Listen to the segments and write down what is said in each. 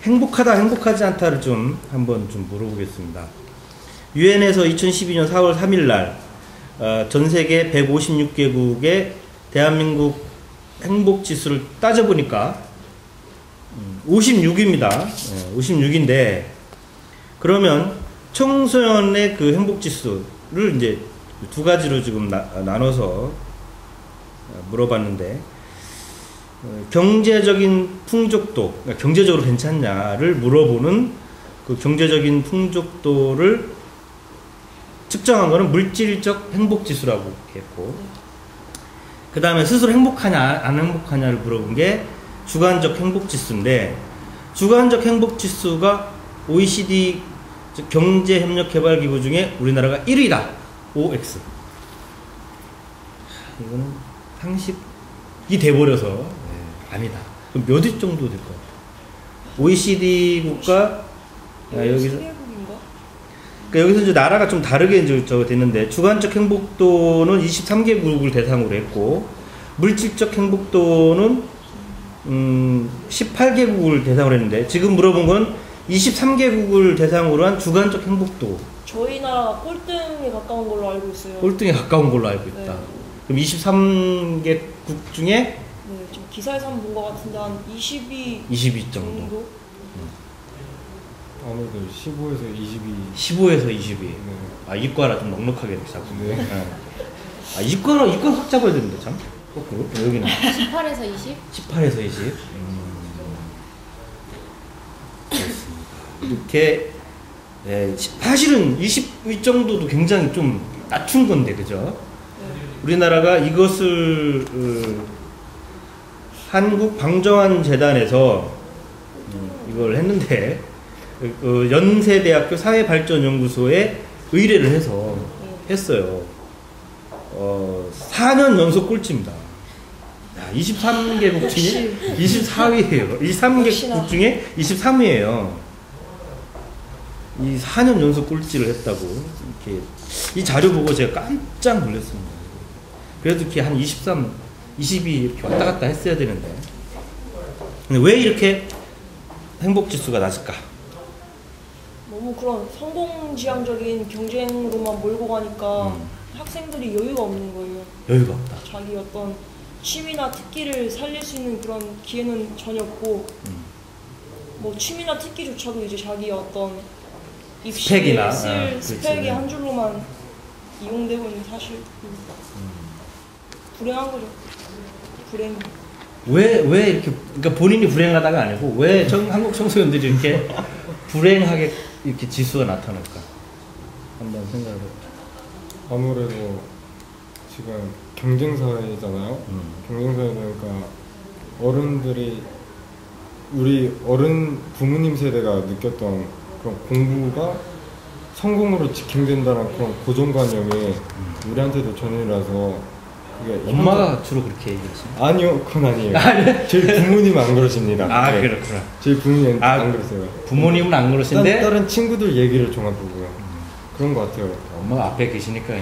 행복하다, 행복하지 않다를 좀 한번 좀 물어보겠습니다. 유엔에서 2012년 4월 3일 날 전 세계 156개국의 대한민국 행복 지수를 따져보니까 56입니다. 56인데 그러면 청소년의 그 행복 지수를 이제 두 가지로 지금 나눠서 물어봤는데 경제적인 풍족도, 그러니까 경제적으로 괜찮냐를 물어보는 그 경제적인 풍족도를 측정한 거는 물질적 행복 지수라고 했고, 그 다음에 스스로 행복하냐 안 행복하냐를 물어본 게 주관적 행복 지수인데, 주관적 행복 지수가 OECD 즉 경제협력개발기구 중에 우리나라가 1위다. OX. 이거는 상식이 돼버려서 아니다. 그럼 몇 위 정도 될 것 같아요? OECD 국가 여기서 그러니까 여기서 이제 나라가 좀 다르게 이제 됐는데, 주관적 행복도는 23개국을 대상으로 했고, 물질적 행복도는 18개국을 대상으로 했는데, 지금 물어본 건 23개국을 대상으로 한 주관적 행복도. 저희 나라가 꼴등에 가까운 걸로 알고 있어요. 꼴등에 가까운 걸로 알고 있다. 네. 그럼 23개국 중에 네, 좀 기사에서 한번 본 것 같은데 한 22 정도? 아무래도 15에서 22. 15에서 22. 네. 아, 이과라 좀 넉넉하게 잡고. 네. 네. 아, 이과 확 잡아야 되는데, 참. 거꾸로. 여기는. 18에서 20? 18에서 20. 그렇습니다. 이렇게, 사실은 20위 정도도 굉장히 좀 낮춘 건데, 그죠? 우리나라가 이것을, 한국 방정환 재단에서 이걸 했는데, 연세대학교 사회발전연구소에 의뢰를 해서 했어요. 4년 연속 꼴찌입니다. 23개국 중에 24위예요. 23개국 중에 23위예요. 이 4년 연속 꼴찌를 했다고. 이렇게 이 자료 보고 제가 깜짝 놀랐습니다. 그래도 이렇게 한 23, 22 이렇게 왔다 갔다 했어야 되는데. 근데 왜 이렇게 행복 지수가 낮을까? 너무 그런 성공지향적인 경쟁으로만 몰고 가니까 학생들이 여유가 없는 거예요. 여유가 없다. 자기 어떤 취미나 특기를 살릴 수 있는 그런 기회는 전혀 없고, 뭐 취미나 특기조차도 이제 자기 어떤 입시에 쓸 스펙의 한 줄로만 이용되고 있는 사실. 불행한 거죠. 불행. 왜 이렇게, 그러니까 본인이 불행하다가 아니고 왜 한국 청소년들이 이렇게 불행하게 이렇게 지수가 나타날까? 한번 생각을 해볼게요. 아무래도 지금 경쟁사회잖아요. 경쟁사회 그러니까 어른들이, 우리 어른 부모님 세대가 느꼈던 그런 공부가 성공으로 직행된다는 그런 고정관념이 우리한테도 전이라서, 그게 엄마가 주로 그렇게 얘기하시나요? 아니요, 그건 아니에요. 저희 부모님은 안 그러십니다. 아, 네. 그렇구나. 저희 부모님은 안 그러세요. 부모님은 안 그러신데 다른 친구들 얘기를 종합보고요. 그런 것 같아요. 엄마가 앞에 계시니까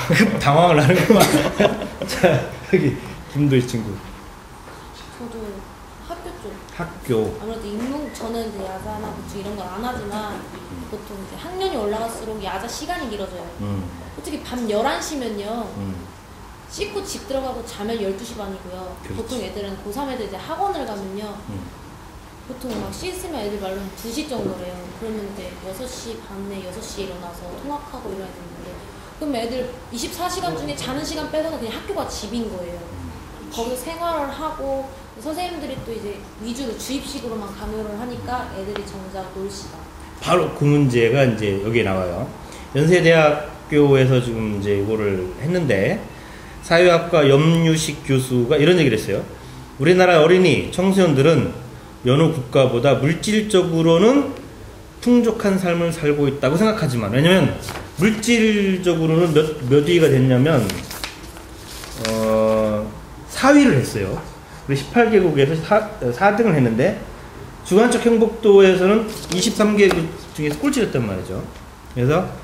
급 당황을 하는구만. 자, 여기 김도희 친구. 저도 학교 쪽. 학교. 아무래도 인문, 저는 이제 야자나 보충 이런 걸 안 하지만 보통 이제 학년이 올라갈수록 야자 시간이 길어져요. 솔직히 밤 11시면요. 씻고 집 들어가고 자면 12시 반이고요. 그렇지. 보통 애들은 고3 애들 이제 학원을 가면요. 보통 막 씻으면 애들 말로는 2시 정도래요. 그러면 이제 6시 반에 6시에 일어나서 통학하고 이래야 되는데, 그럼 애들 24시간 중에 자는 시간 빼고는 그냥 학교가 집인 거예요. 거기서 생활을 하고, 선생님들이 또 이제 위주로 주입식으로만 강요를 하니까 애들이 정작 놀 시간. 바로 그 문제가 이제 여기에 나와요. 연세대학교에서 지금 이제 이거를 했는데, 사회학과 염유식 교수가 이런 얘기를 했어요. 우리나라 어린이, 청소년들은 여느 국가보다 물질적으로는 풍족한 삶을 살고 있다고 생각하지만, 왜냐면 물질적으로는 몇 위가 됐냐면 4위를 했어요. 18개국에서 4등을 했는데, 주관적 행복도에서는 23개국 중에서 꼴찌를 했단 말이죠. 그래서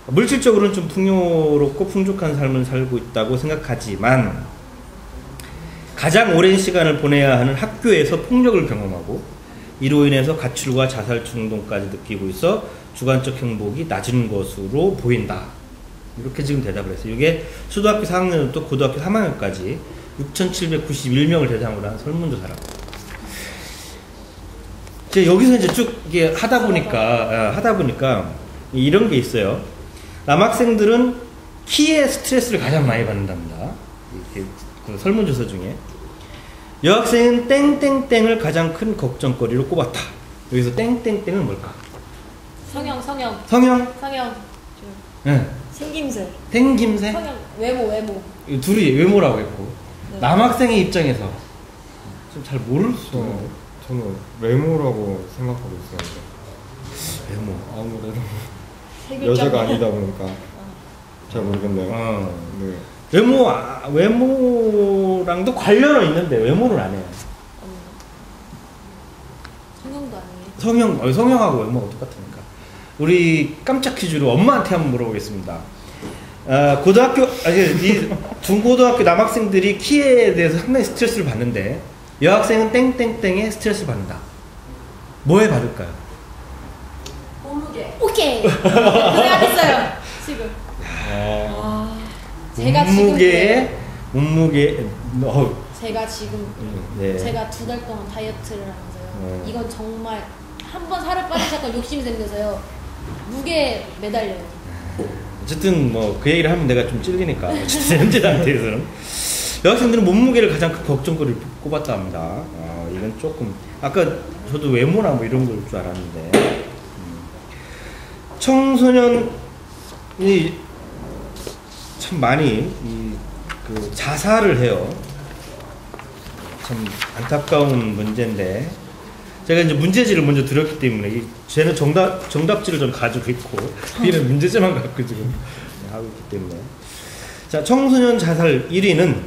물질적으로는 좀 풍요롭고 풍족한 삶을 살고 있다고 생각하지만, 가장 오랜 시간을 보내야 하는 학교에서 폭력을 경험하고 이로 인해서 가출과 자살 충동까지 느끼고 있어 주관적 행복이 낮은 것으로 보인다. 이렇게 지금 대답을 했어요. 이게 초등학교 4학년부터 고등학교 3학년까지 6,791명을 대상으로 한 설문조사라고. 이제 여기서 이제 쭉 이게 하다 보니까 이런 게 있어요. 남학생들은 키에 스트레스를 가장 많이 받는답니다. 이렇게 그 설문조사 중에 여학생은 땡땡땡을 가장 큰 걱정거리로 꼽았다. 여기서 땡땡땡은 뭘까? 성형. 성형? 네. 생김새. 생김새? 성형, 외모. 이 둘이 외모라고 했고 네. 남학생의 입장에서 좀 잘 모를 수 있는데 저는 외모라고 생각하고 있었는데 외모. 아무래도 세 글자. 여자가 아니다 보니까 잘 모르겠네요. 네. 외모랑도 관련은 있는데 외모는 안 해요. 성형도 아니에요. 성형하고 외모가 똑같으니까. 우리 깜짝 퀴즈로 엄마한테 한번 물어보겠습니다. 중고등학교 남학생들이 키에 대해서 상당히 스트레스를 받는데 여학생은 땡땡땡에 스트레스를 받는다. 뭐에 받을까요? 몸무게. 오케이. 그래야겠어요. 지금. 제가 제가 지금 네. 제가 2달 동안 다이어트를 하면서요. 이건 정말 한 번 살을 빠지기 시작하면 욕심이 생겨서요. 무게 매달려요. 어쨌든 뭐 그 얘기를 하면 내가 좀 찔리니까 어쨌든 현재 상태에서는 여학생들은 몸무게를 가장 큰 걱정거리를 꼽았다 합니다. 이건 조금 아까 저도 외모나 뭐 이런 걸 줄 알았는데 청소년이 참 많이 그 자살을 해요. 참 안타까운 문제인데 제가 이제 문제지를 먼저 드렸기 때문에 쟤는 정답지를 좀 가지고 있고 얘는 문제지만 갖고 지금 하고 있기 때문에 자 청소년 자살 1위는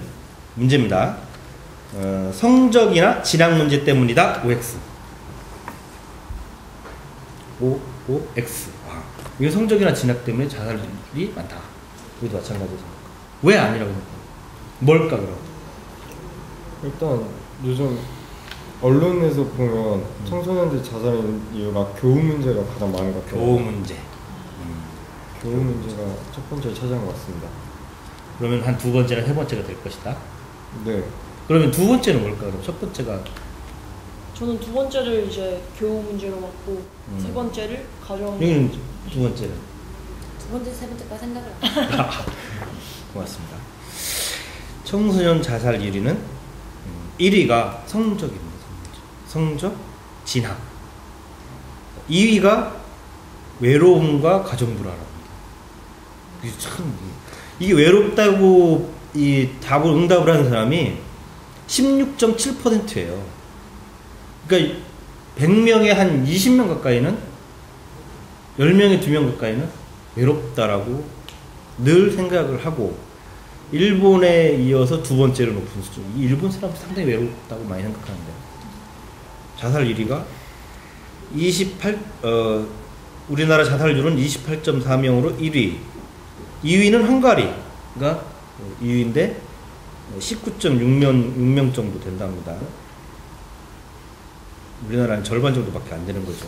문제입니다. 성적이나 진학 문제 때문이다. OX. OX. 이게 성적이나 진학 때문에 자살이 많다. 여기도 마찬가지죠. 왜 아니라고 생각해요? 뭘까 그럼? 일단 요즘 언론에서 보면 청소년들 자살하는 이유가 교우 문제가 가장 많은 것 같아요. 교우 문제. 교우 문제가 첫 번째를 차지한 것 같습니다. 그러면 한 두 번째나 세 번째가 될 것이다. 네. 그러면 두 번째는 뭘까? 그럼 첫 번째가 저는 두 번째를 이제 교우 문제로 봤고 세 번째를 가정. 여기는 두 번째는 두 번째, 세 번째까지 생각을 안 해요. 고맙습니다. 청소년 자살 1위는 1위가 성적입니다. 성적, 진학. 2위가 외로움과 가정 불안합니다. 이게 외롭다고 이 응답을 하는 사람이 16.7%예요. 그러니까 100명에 한 20명 가까이는 10명에 2명 가까이는 외롭다라고 늘 생각을 하고 일본에 이어서 두 번째로 높은 수준. 일본 사람들 상당히 외롭다고 많이 생각하는데 자살 1위가 우리나라 자살률은 28.4명으로 1위. 2위는 헝가리가 2위인데 19.6명 정도 된답니다. 우리나라는 절반 정도밖에 안 되는 거죠.